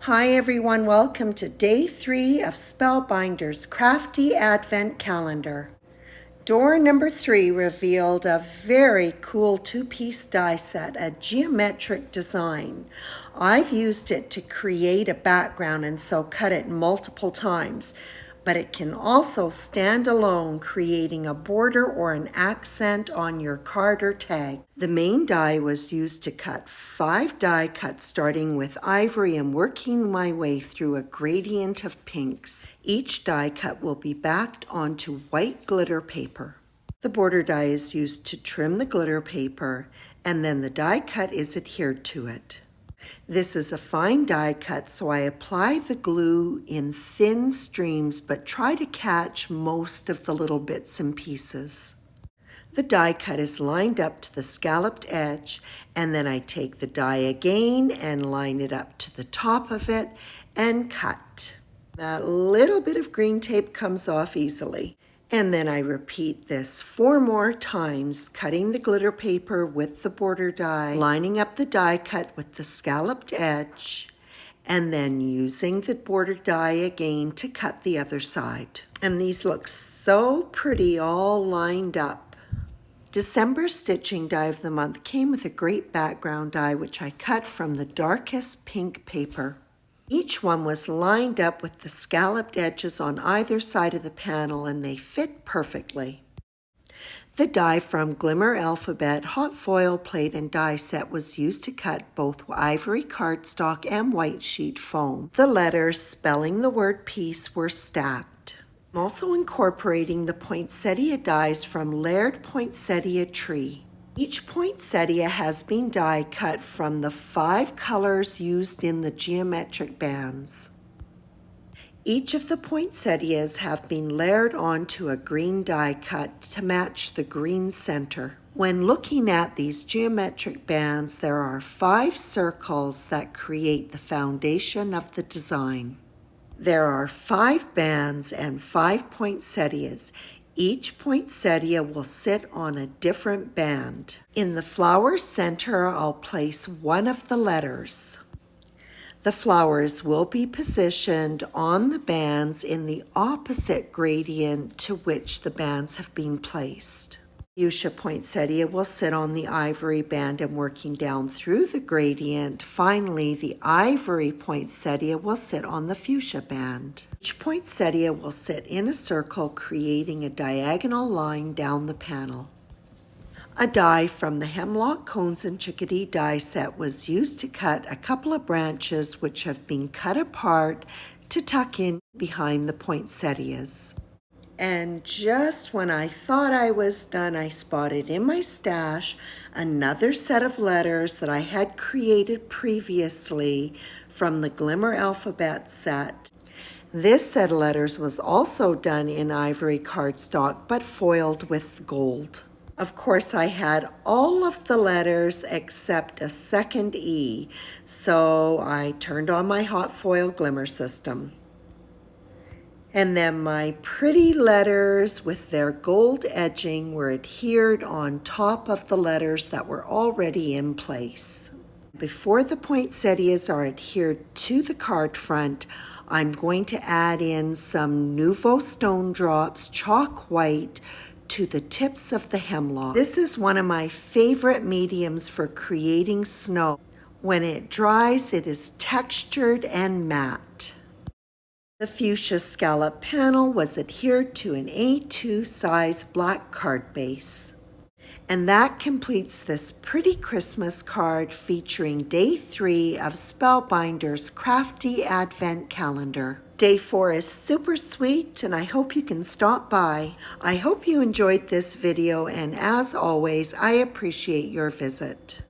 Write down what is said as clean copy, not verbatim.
Hi everyone, welcome to day 3 of Spellbinder's Crafty Advent Calendar. Door number 3 revealed a very cool 2-piece die set, a geometric design. I've used it to create a background and so cut it multiple times, but it can also stand alone, creating a border or an accent on your card or tag. The main die was used to cut 5 die cuts, starting with ivory and working my way through a gradient of pinks. Each die cut will be backed onto white glitter paper. The border die is used to trim the glitter paper, and then the die cut is adhered to it. This is a fine die cut, so I apply the glue in thin streams but try to catch most of the little bits and pieces. The die cut is lined up to the scalloped edge, and then I take the die again and line it up to the top of it and cut. That little bit of green tape comes off easily. And then I repeat this 4 more times, cutting the glitter paper with the border die, lining up the die cut with the scalloped edge, and then using the border die again to cut the other side. And these look so pretty all lined up. December stitching die of the month came with a great background die which I cut from the darkest pink paper. Each one was lined up with the scalloped edges on either side of the panel, and they fit perfectly. The die from Glimmer Alphabet hot foil plate and die set was used to cut both ivory cardstock and white sheet foam. The letters spelling the word peace were stacked. I'm also incorporating the poinsettia dies from Layered Poinsettia Tree. Each poinsettia has been die cut from the 5 colors used in the geometric bands. Each of the poinsettias have been layered onto a green die cut to match the green center. When looking at these geometric bands, there are 5 circles that create the foundation of the design. There are 5 bands and 5 poinsettias. Each poinsettia will sit on a different band. In the flower center, I'll place one of the letters. The flowers will be positioned on the bands in the opposite gradient to which the bands have been placed. Fuchsia poinsettia will sit on the ivory band and working down through the gradient. Finally, the ivory poinsettia will sit on the fuchsia band. Each poinsettia will sit in a circle, creating a diagonal line down the panel. A die from the Hemlock Cones and Chickadee die set was used to cut a couple of branches which have been cut apart to tuck in behind the poinsettias. And just when I thought I was done, I spotted in my stash another set of letters that I had created previously from the Glimmer Alphabet set. This set of letters was also done in ivory cardstock but foiled with gold. Of course, I had all of the letters except a second E, so I turned on my hot foil glimmer system. And then my pretty letters with their gold edging were adhered on top of the letters that were already in place. Before the poinsettias are adhered to the card front, I'm going to add in some Nouveau Stone Drops chalk white to the tips of the hemlock. This is one of my favorite mediums for creating snow. When it dries, it is textured and matte. The fuchsia scallop panel was adhered to an A2 size black card base. And that completes this pretty Christmas card featuring day 3 of Spellbinder's Crafty Advent Calendar. Day 4 is super sweet, and I hope you can stop by. I hope you enjoyed this video, and as always, I appreciate your visit.